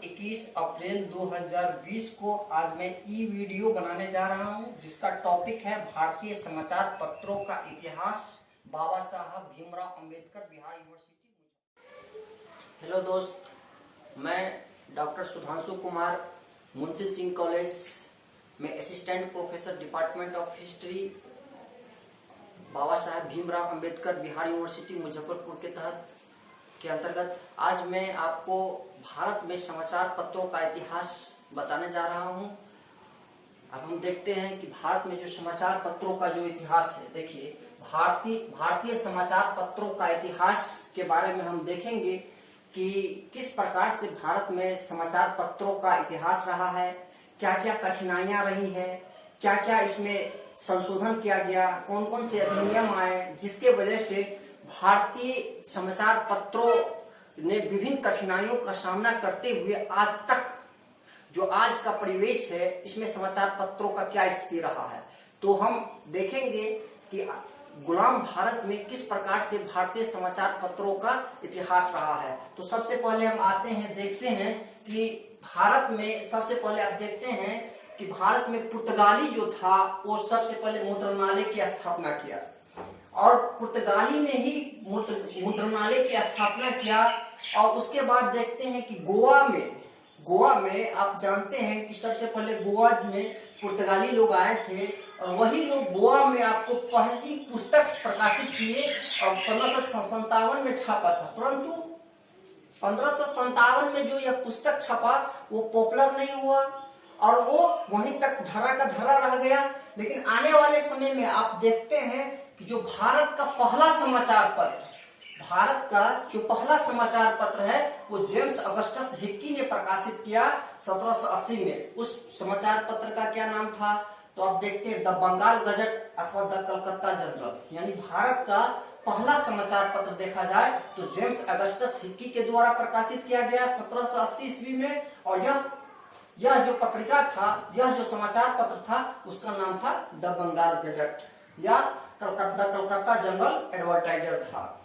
21 अप्रैल 2020 को आज मैं ई वीडियो बनाने जा रहा हूं, जिसका टॉपिक है भारतीय समाचार पत्रों का इतिहास, बाबा साहब भीमराव अंबेडकर बिहार यूनिवर्सिटी। हेलो दोस्त, मैं डॉक्टर सुधांशु कुमार मुंशी सिंह कॉलेज में assistant professor department of history Baba Saheb Bhimrao Ambedkar Bihar university Muzaffarpur के तहत के अंतर्गत आज मैं आपको भारत में समाचार पत्रों का इतिहास बताने जा रहा हूं। अब हम देखते हैं कि भारत में जो समाचार पत्रों का जो इतिहास है, देखिए भारतीय समाचार पत्रों का इतिहास के बारे में हम देखेंगे कि किस प्रकार से भारत में समाचार पत्रों का इतिहास रहा है, क्या क्या कठिनाइयां रही है, क्या क्या इसमें संशोधन किया गया, कौन कौन से अधिनियम आए जिसके वजह से भारतीय समाचार पत्रों ने विभिन्न कठिनाइयों का सामना करते हुए आज तक जो आज का परिवेश है, इसमें समाचार पत्रों का क्या स्थिति रहा है। तो हम देखेंगे कि गुलाम भारत में किस प्रकार से भारतीय समाचार पत्रों का इतिहास रहा है। तो सबसे पहले हम आते हैं, देखते हैं कि भारत में सबसे पहले आप देखते हैं कि भारत में पुर्तगाली जो था वो सबसे पहले मुद्रणालय की स्थापना किया और पुर्तगाली ने ही मुद्रणालय की स्थापना किया। और उसके बाद देखते हैं कि गोवा में आप जानते हैं कि सबसे पहले गोवा में पुर्तगाली लोग आए थे और वही लोग गोवा में आपको पहली पुस्तक प्रकाशित किए और 1557 में छापा था। परंतु 1557 में जो यह पुस्तक छपा वो पॉपुलर नहीं हुआ और वो वहीं तक धरा का धरा रह गया। लेकिन आने वाले समय में आप देखते हैं कि जो भारत का पहला समाचार पत्र है वो जेम्स अगस्टस हिक्की ने प्रकाशित किया 1780 में। उस समाचार पत्र का क्या नाम था, तो आप देखते हैं द बंगाल गजट अथवा द कलकत्ता जनरल। यानी भारत का पहला समाचार पत्र देखा जाए तो जेम्स अगस्टस हिक्की के द्वारा प्रकाशित किया गया 1780 ईस्वी में। और यह जो पत्रिका था, यह जो समाचार पत्र था, उसका नाम था द बंगाल गजट या कलकत्ता जनरल एडवर्टाइजर था।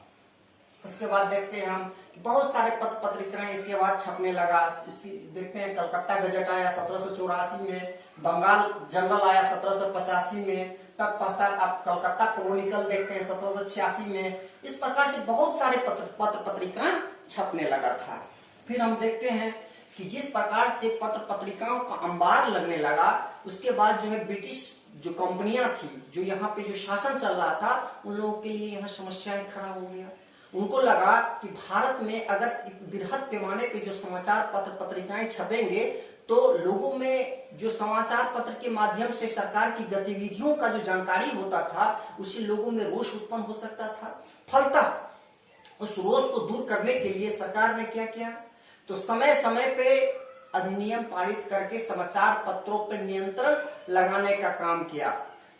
इसके बाद देखते हैं हम बहुत सारे पत्र पत्रिकाएं इसके बाद छपने लगा। इसकी देखते हैं कलकत्ता गजट आया 1784 में, बंगाल जनरल आया 1785 में, तत्पश्चात आप कलकत्ता क्रॉनिकल देखते हैं 1786 में। इस प्रकार से बहुत सारे पत्र पत्रिकाएं छपने लगा था। फिर हम देखते हैं कि जिस प्रकार से पत्र पत्रिकाओं का अंबार लगने लगा, उसके बाद जो है ब्रिटिश जो कंपनियां थी, जो यहाँ पे जो शासन चल रहा था, उन लोगों के लिए यहाँ समस्याएं खड़ा हो गया। उनको लगा कि भारत में अगर बृहद पैमाने पे जो समाचार पत्र पत्रिकाएं छपेंगे तो लोगों में जो समाचार पत्र के माध्यम से सरकार की गतिविधियों का जो जानकारी होता था, उससे लोगों में रोष उत्पन्न हो सकता था। फलतः उस रोष को दूर करने के लिए सरकार ने क्या किया, तो समय समय पे अधिनियम पारित करके समाचार पत्रों पर नियंत्रण लगाने का काम किया।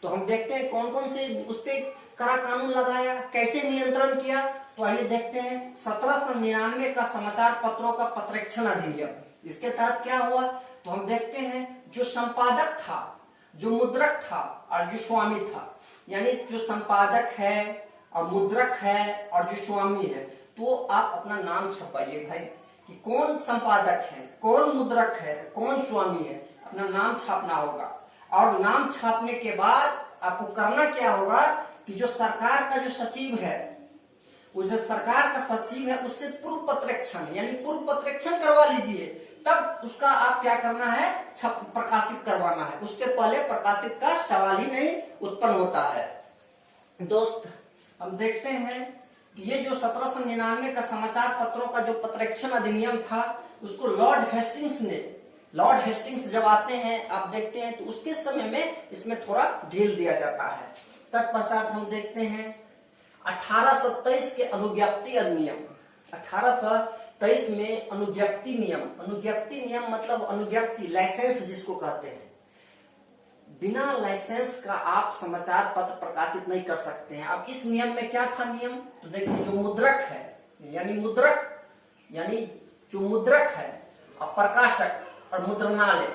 तो हम देखते हैं कौन कौन से उस पे कड़ा कानून लगाया, कैसे नियंत्रण किया। तो आइए देखते हैं 1799 का समाचार पत्रों का पत्रेक्षण अधिनियम। इसके तहत क्या हुआ, तो हम देखते हैं जो संपादक था, जो मुद्रक था और जो स्वामी था, यानी जो संपादक है और मुद्रक है और जो स्वामी है, तो आप अपना नाम छपाइए भाई कि कौन संपादक है, कौन मुद्रक है, कौन स्वामी है, अपना नाम छापना होगा। और नाम छापने के बाद आपको करना क्या होगा कि जो सरकार का जो सचिव है, वो जो सरकार का सचिव है, उससे पूर्व पत्रेक्षण यानी पूर्व पत्रेक्षण करवा लीजिए, तब उसका आप क्या करना है, प्रकाशित करवाना है। उससे पहले प्रकाशित का सवाल ही नहीं उत्पन्न होता है। दोस्त, हम देखते हैं कि ये जो 1799 का समाचार पत्रों का जो पत्रेक्षण अधिनियम था, उसको लॉर्ड हेस्टिंग्स जब आते हैं, आप देखते हैं तो उसके समय में इसमें थोड़ा ढील दिया जाता है। तत्पश्चात हम देखते हैं 1823 के अनुज्ञप्ति अधिनियम। 1823 में अनुज्ञप्ति नियम मतलब अनुज्ञप्ति, लाइसेंस जिसको कहते हैं। बिना लाइसेंस का आप समाचार पत्र प्रकाशित नहीं कर सकते हैं। अब इस नियम में क्या था नियम, तो देखिए जो मुद्रक है यानी जो मुद्रक है और प्रकाशक और मुद्रणालय,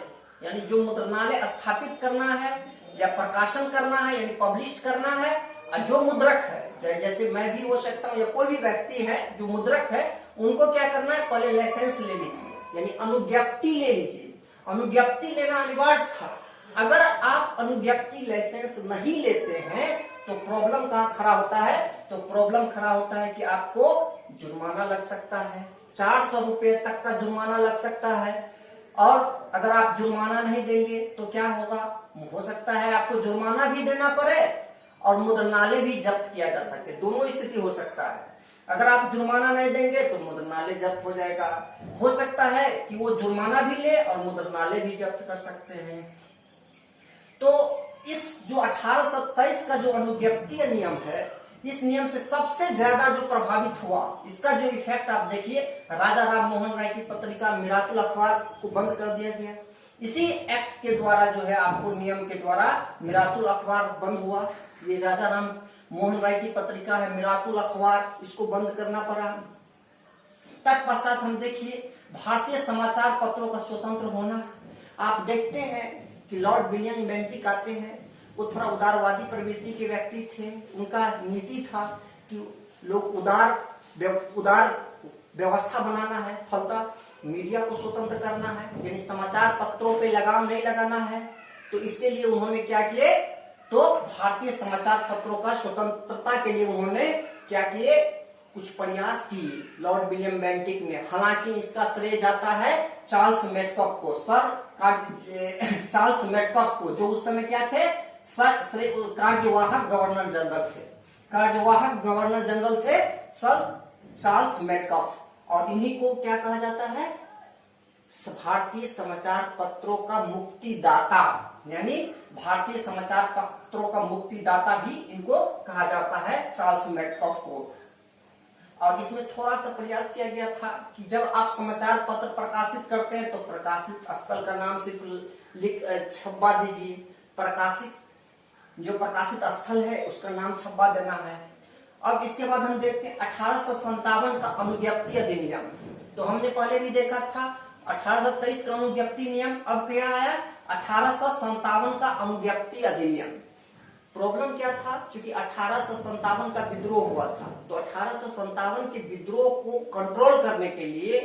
यानी जो मुद्रणालय स्थापित करना है या प्रकाशन करना है यानी पब्लिश करना है, और जो मुद्रक है, जैसे मैं भी हो सकता हूँ या कोई भी व्यक्ति है जो मुद्रक है, उनको क्या करना है, पहले लाइसेंस ले लीजिए। यानी अनुज्ञप्ति ले लीजिए। अनुज्ञप्ति लेना अनिवार्य था। अगर आप अनुज्ञप्ति लाइसेंस नहीं लेते हैं तो प्रॉब्लम कहाँ खड़ा होता है? तो प्रॉब्लम खड़ा होता है कि आपको जुर्माना लग सकता है, 400 रुपये तक का जुर्माना लग सकता है। और अगर आप जुर्माना नहीं देंगे तो क्या होगा? हो सकता है आपको जुर्माना भी देना पड़े और मुद्रणालय भी जब्त किया जा सके, दोनों स्थिति हो सकता है। अगर आप जुर्माना नहीं देंगे तो मुद्रणालय जब्त हो जाएगा। हो सकता है कि वो जुर्माना भी ले और मुद्रणालय भी जब्त कर सकते हैं। तो इस जो 1827 का जो अनुज्ञप्तीय नियम है, इस नियम से सबसे ज्यादा जो प्रभावित हुआ, इसका जो इफेक्ट आप देखिए, राजा राम मोहन राय की पत्रिका मिराकुल अखबार को बंद कर दिया गया। इसी एक्ट के द्वारा जो है आपको नियम के द्वारा मिराकुल अखबार बंद हुआ। ये राजा राम मोहन राय की पत्रिका है मिराकुल अखबार, इसको बंद करना पड़ा। तत्पश्चात हम देखिए भारतीय समाचार पत्रों का स्वतंत्र होना। आप देखते हैं कि लॉर्ड विलियम बेंटिक आते हैं, वो थोड़ा उदारवादी प्रवृत्ति के व्यक्ति थे। उनका नीति था कि लोग उदार व्यवस्था बनाना है, फलतः मीडिया को स्वतंत्र करना है, यानी समाचार पत्रों पे लगाम नहीं लगाना है। तो इसके लिए उन्होंने क्या किए? तो भारतीय समाचार पत्रों का स्वतंत्रता के लिए उन्होंने क्या किए? कुछ प्रयास किए लॉर्ड विलियम बेंटिक ने। हालांकि इसका श्रेय जाता है चार्ल्स मेटकॉफ को, चार्ल्स मेटकॉफ को, जो उस समय क्या थे? कार्यवाहक गवर्नर जनरल थे। कार्यवाहक गवर्नर जनरल थे सर चार्ल्स मेटकॉफ। और इन्हीं को क्या कहा जाता है? भारतीय समाचार पत्रों का मुक्तिदाता, यानी भारतीय समाचार पत्रों का मुक्तिदाता भी इनको कहा जाता है, चार्ल्स मेटकॉफ को। और इसमें थोड़ा सा प्रयास किया गया था कि जब आप समाचार पत्र प्रकाशित करते हैं तो प्रकाशित स्थल का नाम सिर्फ छपवा दीजिए। प्रकाशित जो प्रकाशित स्थल है उसका नाम छपवा देना है। अब इसके बाद हम देखते हैं 1857 का अनुज्ञप्ति अधिनियम। तो हमने पहले भी देखा था 1823 का अनुज्ञप्ति नियम, अब क्या आया? 1857 का अनुज्ञप्ति अधिनियम। प्रॉब्लम क्या था? क्योंकि 1857 का विद्रोह हुआ था, तो 1857 के विद्रोह को कंट्रोल करने के लिए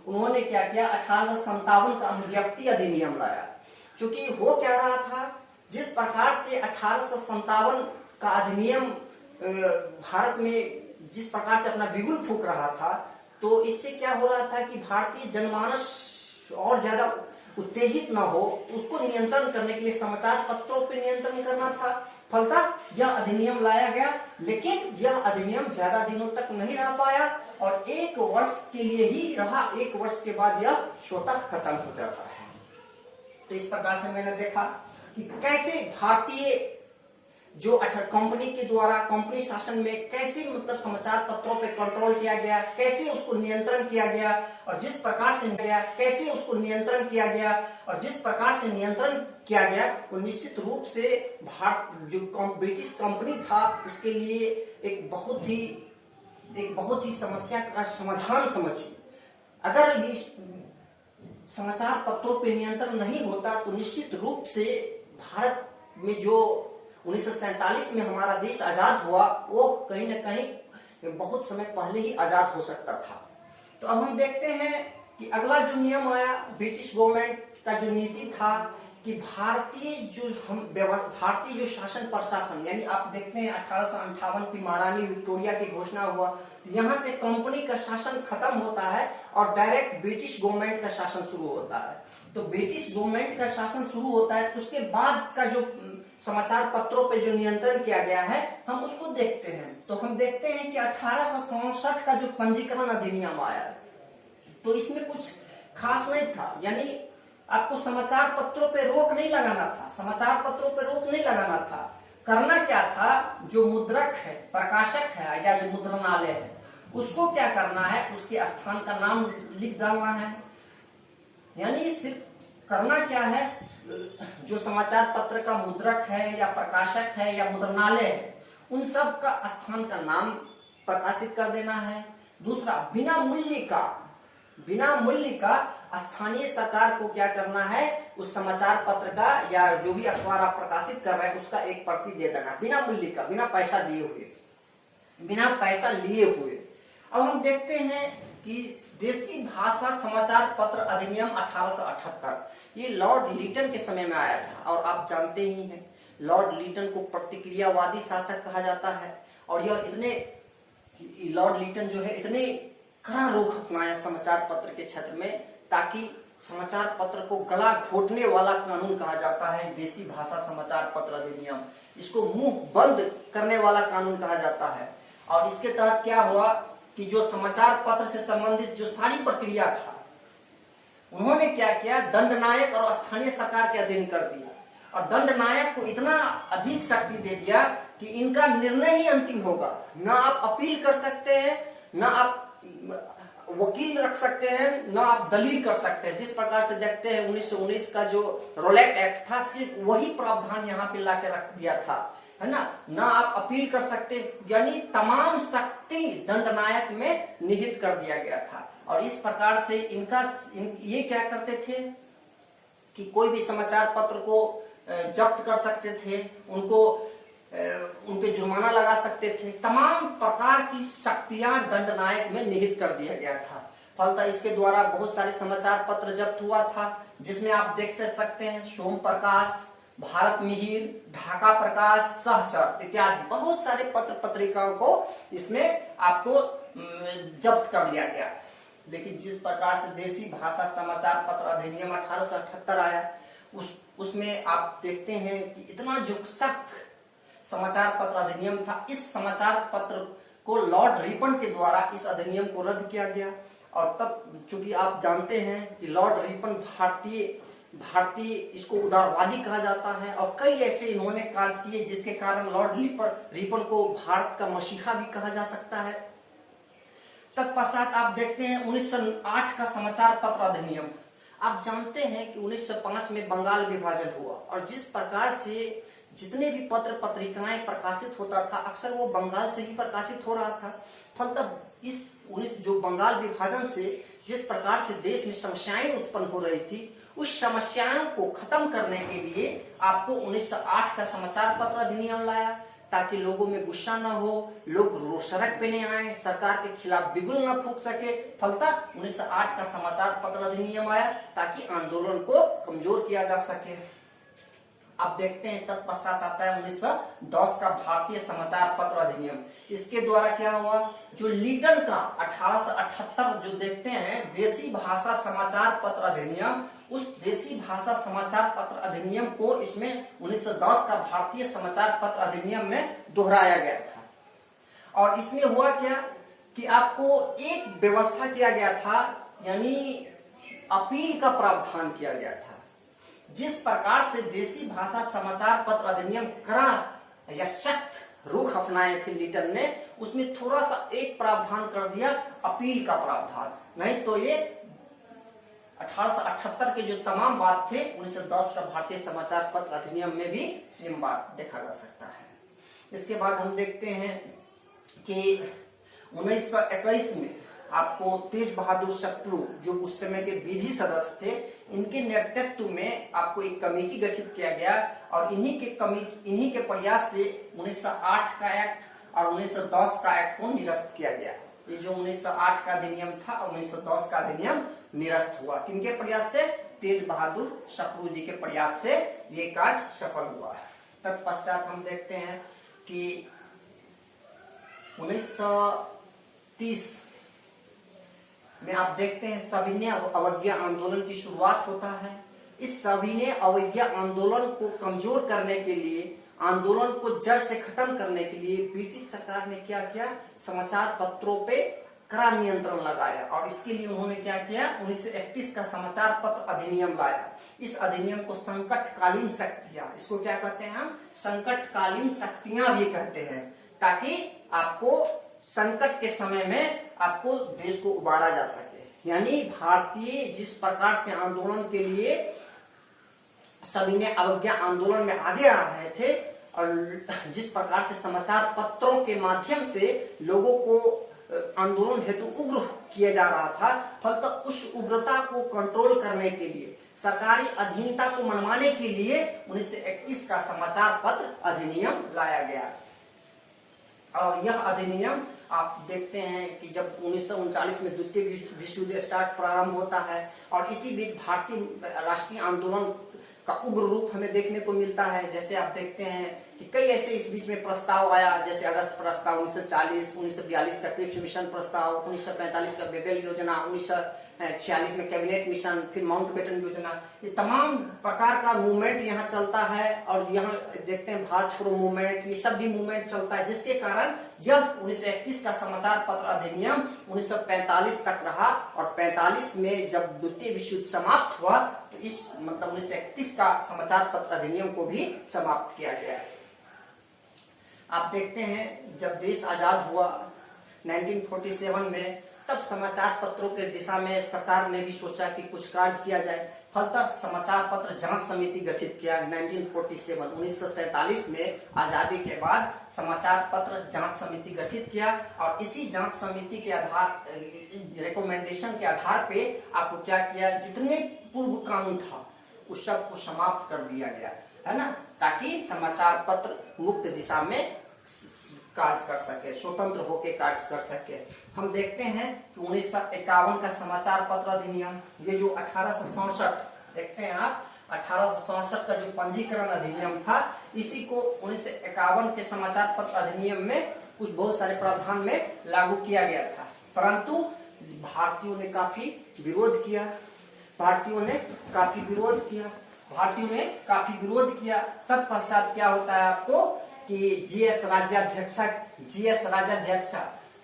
उन्होंने क्या किया? 1857 का अनुज्ञप्ति अधिनियम लाया। क्योंकि हो क्या रहा था, जिस प्रकार से 1857 का अधिनियम भारत में जिस प्रकार से अपना बिगुल फूंक रहा था, तो इससे क्या हो रहा था कि भारतीय जनमानस और ज्यादा उत्तेजित न हो, उसको नियंत्रण करने के लिए समाचार पत्रों पर नियंत्रण करना था। फलतः यह अधिनियम लाया गया, लेकिन यह अधिनियम ज्यादा दिनों तक नहीं रह पाया और 1 वर्ष के लिए ही रहा। 1 वर्ष के बाद यह स्वतः खत्म हो जाता है। तो इस प्रकार से मैंने देखा कि कैसे भारतीय जो कंपनी के द्वारा कंपनी शासन में कैसे मतलब समाचार पत्रों पे कंट्रोल किया गया, कैसे उसको नियंत्रण किया गया, और जिस प्रकार से कैसे उसको नियंत्रण किया गया, और जिस प्रकार से नियंत्रण किया गया वो निश्चित रूप से भारत जो ब्रिटिश कंपनी था उसके लिए एक बहुत ही समस्या का समाधान समझिए। अगर इस समाचार पत्रों पे नियंत्रण नहीं होता तो निश्चित रूप से भारत में जो 1947 में हमारा देश आजाद हुआ वो कहीं न कहीं बहुत समय पहले ही आजाद हो सकता था। तो अब हम देखते हैं कि अगला जो नियम आया ब्रिटिश गवर्नमेंट का जो नीति था कि भारतीय जो शासन प्रशासन, यानी आप देखते हैं 1858 की महारानी विक्टोरिया की घोषणा हुआ, तो यहाँ से कंपनी का शासन खत्म होता है और डायरेक्ट ब्रिटिश गवर्नमेंट का शासन शुरू होता है। तो ब्रिटिश गवर्नमेंट का शासन शुरू होता है, उसके बाद का जो समाचार पत्रों पे जो नियंत्रण किया गया है हम उसको देखते हैं। तो हम देखते हैं कि 1867 का जो पंजीकरण अधिनियम आया, तो इसमें कुछ खास नहीं था, यानी आपको समाचार पत्रों पे रोक नहीं लगाना था, समाचार पत्रों पे रोक नहीं लगाना था। करना क्या था, जो मुद्रक है, प्रकाशक है या जो मुद्रणालय है, उसको क्या करना है, उसके स्थान का नाम लिख डालना है। यानी सिर्फ करना क्या है, जो समाचार पत्र का मुद्रक है या प्रकाशक है या मुद्रणालय है, उन सब का स्थान का नाम प्रकाशित कर देना है। दूसरा, बिना मूल्य का स्थानीय सरकार को क्या करना है, उस समाचार पत्र का या जो भी अखबार आप प्रकाशित कर रहे हैं उसका एक प्रति दे देना, बिना मूल्य का, बिना पैसा लिए हुए। अब हम देखते हैं कि देसी भाषा समाचार पत्र अधिनियम 1878 ये लॉर्ड लीटन के समय में आया था। और आप जानते ही हैं लॉर्ड लीटन को प्रतिक्रियावादी शासक कहा जाता है। और यह इतने लॉर्ड लीटन जो है इतने कड़ा रुख अपनाया समाचार पत्र के क्षेत्र में, ताकि समाचार पत्र को गला घोटने वाला कानून कहा जाता है देसी भाषा समाचार पत्र अधिनियम। इसको मुंह बंद करने वाला कानून कहा जाता है। और इसके तहत क्या हुआ कि जो समाचार पत्र से संबंधित जो सारी प्रक्रिया था उन्होंने क्या किया, दंडनायक और स्थानीय सरकार के अधीन कर दिया। और दंडनायक को इतना अधिक शक्ति दे दिया कि इनका निर्णय ही अंतिम होगा। ना आप अपील कर सकते हैं, ना आप वकील रख सकते हैं, ना आप दलील कर सकते हैं। जिस प्रकार से देखते हैं 1919 का जो रोलेट एक्ट था, सिर्फ वही प्रावधान यहाँ पे लाके रख दिया था, है ना आप अपील कर सकते, यानी तमाम शक्ति दंडनायक में निहित कर दिया गया था। और इस प्रकार से ये क्या करते थे कि कोई भी समाचार पत्र को जब्त कर सकते थे, उन पे जुर्माना लगा सकते थे। तमाम प्रकार की शक्तियां दंडनायक में निहित कर दिया गया था। फलतः इसके द्वारा बहुत सारे समाचार पत्र जब्त हुआ था, जिसमें आप देख सकते हैं सोम प्रकाश, भारत मिहिर, ढाका प्रकाश, सहचर इत्यादि बहुत सारे पत्र पत्रिकाओं को इसमें आपको जब्त कर लिया गया। लेकिन जिस प्रकार से देसी भाषा समाचार पत्र अधिनियम 1878 आया, उसमें आप देखते हैं कि इतना जो सख्त समाचार पत्र अधिनियम था, इस समाचार पत्र को लॉर्ड रिपन के द्वारा इस अधिनियम को रद्द किया गया। और तब चूंकि आप जानते हैं कि लॉर्ड रिपन भारतीय इसको उदारवादी कहा जाता है, और कई ऐसे इन्होंने कार्य किए जिसके कारण लॉर्ड रिपन को भारत का मसीहा भी कहा जा सकता है। तत्पश्चात आप देखते हैं 1908 का समाचार पत्र अधिनियम। आप जानते हैं कि 1905 में बंगाल विभाजन हुआ, और जिस प्रकार से जितने भी पत्र पत्रिकाएं प्रकाशित होता था अक्सर वो बंगाल से ही प्रकाशित हो रहा था। फलतः इस जो बंगाल विभाजन से जिस प्रकार से देश में समस्याएं उत्पन्न हो रही थी, उस समस्याओं को खत्म करने के लिए आपको 1908 का समाचार पत्र अधिनियम लाया, ताकि लोगों में गुस्सा न हो, लोग सड़क पे नहीं आए, सरकार के खिलाफ बिगुल न फूंक सके। फलतः 1908 का समाचार पत्र अधिनियम आया ताकि आंदोलन को कमजोर किया जा सके। आप देखते हैं तत्पश्चात आता है 1910 का भारतीय समाचार पत्र अधिनियम। इसके द्वारा क्या हुआ, जो लीटन का 1878 जो देखते हैं देसी भाषा समाचार पत्र अधिनियम, उस देसी भाषा समाचार पत्र अधिनियम को इसमें 1910 का भारतीय समाचार पत्र अधिनियम में दोहराया गया था। और इसमें हुआ क्या कि आपको एक व्यवस्था किया गया था, यानी अपील का प्रावधान किया गया था। जिस प्रकार से देसी भाषा समाचार पत्र अधिनियम कड़ा या सख्त रुख अपनाए थे लीटन ने, उसमें थोड़ा सा एक प्रावधान कर दिया अपील का प्रावधान। नहीं तो ये 1878 के जो तमाम बात थे 1910 का भारतीय समाचार पत्र अधिनियम में भी सेम बात देखा जा सकता है। इसके बाद हम देखते हैं कि 1921 में आपको तेज बहादुर सप्रू जो उस समय के विधि सदस्य थे, इनके नेतृत्व में आपको एक कमेटी गठित किया गया, और इन्हीं के प्रयास से 1908 का एक्ट और 1910 का एक्ट को निरस्त किया गया। ये जो 1908 का अधिनियम था और 1910 का अधिनियम निरस्त हुआ। किनके प्रयास से? तेज बहादुर सप्रू जी के प्रयास से ये कार्य सफल हुआ। तत्पश्चात हम देखते हैं कि 1930 में आप देखते हैं सविनय अवज्ञा आंदोलन की शुरुआत होता है। इस सविनय अवज्ञा आंदोलन को कमजोर करने के लिए, आंदोलन को जड़ से खत्म करने के लिए ब्रिटिश सरकार ने क्या किया, समाचार पत्रों पे कड़ा नियंत्रण लगाया। और इसके लिए उन्होंने क्या किया, 1931 का समाचार पत्र अधिनियम लाया। इस अधिनियम को संकटकालीन शक्तियां, इसको क्या कहते हैं हम, संकटकालीन शक्तियां भी कहते हैं, ताकि आपको संकट के समय में आपको देश को उबारा जा सके। यानी भारतीय जिस प्रकार से आंदोलन के लिए सविनय अवज्ञा आंदोलन में आगे आ रहे थे, और जिस प्रकार से समाचार पत्रों के माध्यम से लोगों को आंदोलन हेतु उग्र किया जा रहा था, फलतः उस उग्रता को कंट्रोल करने के लिए, सरकारी अधीनता को मनवाने के लिए 1931 का समाचार पत्र अधिनियम लाया गया। और यह अधिनियम आप देखते हैं कि जब 1939 में द्वितीय विश्व युद्ध प्रारंभ होता है और इसी बीच भारतीय राष्ट्रीय आंदोलन का उग्र रूप हमें देखने को मिलता है। जैसे आप देखते हैं कि कई ऐसे इस बीच में प्रस्ताव आया, जैसे अगस्त प्रस्ताव 1940, 1942 का क्रिप्स मिशन प्रस्ताव, 1945 का बेबेल योजना, 1946 में कैबिनेट मिशन, फिर माउंटबेटन योजना। ये तमाम प्रकार का मूवमेंट यहाँ चलता है और यहाँ देखते हैं भारत छोड़ो मूवमेंट, ये सब भी मूवमेंट चलता है, जिसके कारण यह 1931 का समाचार पत्र अधिनियम 1945 तक रहा और 45 में जब द्वितीय विश्व युद्ध समाप्त हुआ तो इस 1931 का समाचार पत्र अधिनियम को भी समाप्त किया गया। आप देखते हैं जब देश आजाद हुआ 1947 में, तब समाचार पत्रों के दिशा में सरकार ने भी सोचा कि कुछ कार्य किया जाए। फलतः समाचार पत्र जांच समिति गठित किया 1947 में आजादी के बाद समाचार पत्र जांच समिति गठित किया और इसी जांच समिति के आधार रिकमेंडेशन के आधार पे आपको क्या किया, जितने पूर्व कानून था उस सब को समाप्त कर दिया गया है ना, ताकि समाचार पत्र मुक्त दिशा में कार्य कर सके, स्वतंत्र होकर कार्य कर सके। हम देखते हैं कि 1951 का समाचार पत्र अधिनियम, ये जो 1867 देखते हैं आप, 1867 का जो पंजीकरण अधिनियम था, इसी को 1951 के समाचार पत्र अधिनियम में कुछ बहुत सारे प्रावधान में लागू किया गया था, परंतु भारतीयों ने काफी विरोध किया। तत्पश्चात क्या होता है आपको कि जीएस राज्याध्यक्षा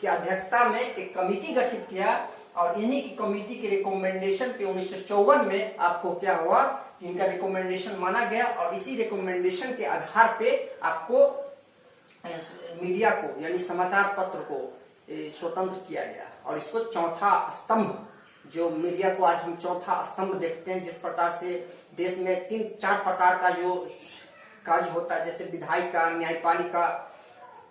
की अध्यक्षता में एक कमेटी गठित किया और इन्हीं की कमेटी के रिकमेंडेशन पे 1954 में आपको क्या हुआ कि इनका रिकमेंडेशन माना गया और इसी रिकमेंडेशन के आधार पे आपको मीडिया को यानी समाचार पत्र को स्वतंत्र किया गया और इसको चौथा स्तंभ, जो मीडिया को आज हम चौथा स्तंभ देखते हैं, जिस प्रकार से देश में 3-4 प्रकार का जो कार्य होता है, जैसे विधायिका, न्यायपालिका,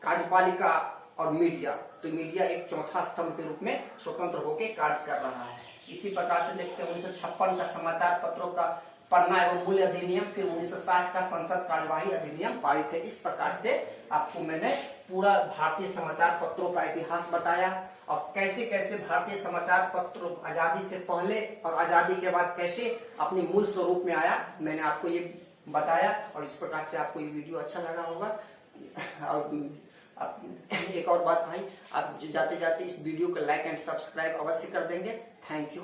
कार्यपालिका और मीडिया, तो मीडिया एक चौथा स्तंभ के रूप में स्वतंत्र होकर कार्य कर रहा है। इसी प्रकार से देखते हैं 1956 का समाचार पत्रों का पन्ना एवं मूल्य अधिनियम, फिर 1960 का संसद कार्यवाही अधिनियम पारित है। इस प्रकार से आपको मैंने पूरा भारतीय समाचार पत्रों का इतिहास बताया और कैसे कैसे भारतीय समाचार पत्र आजादी से पहले और आजादी के बाद कैसे अपने मूल स्वरूप में आया, मैंने आपको ये बताया। और इस प्रकार से आपको ये वीडियो अच्छा लगा होगा। और एक और बात भाई, आप जाते जाते इस वीडियो को लाइक एंड सब्सक्राइब अवश्य कर देंगे। Thank you.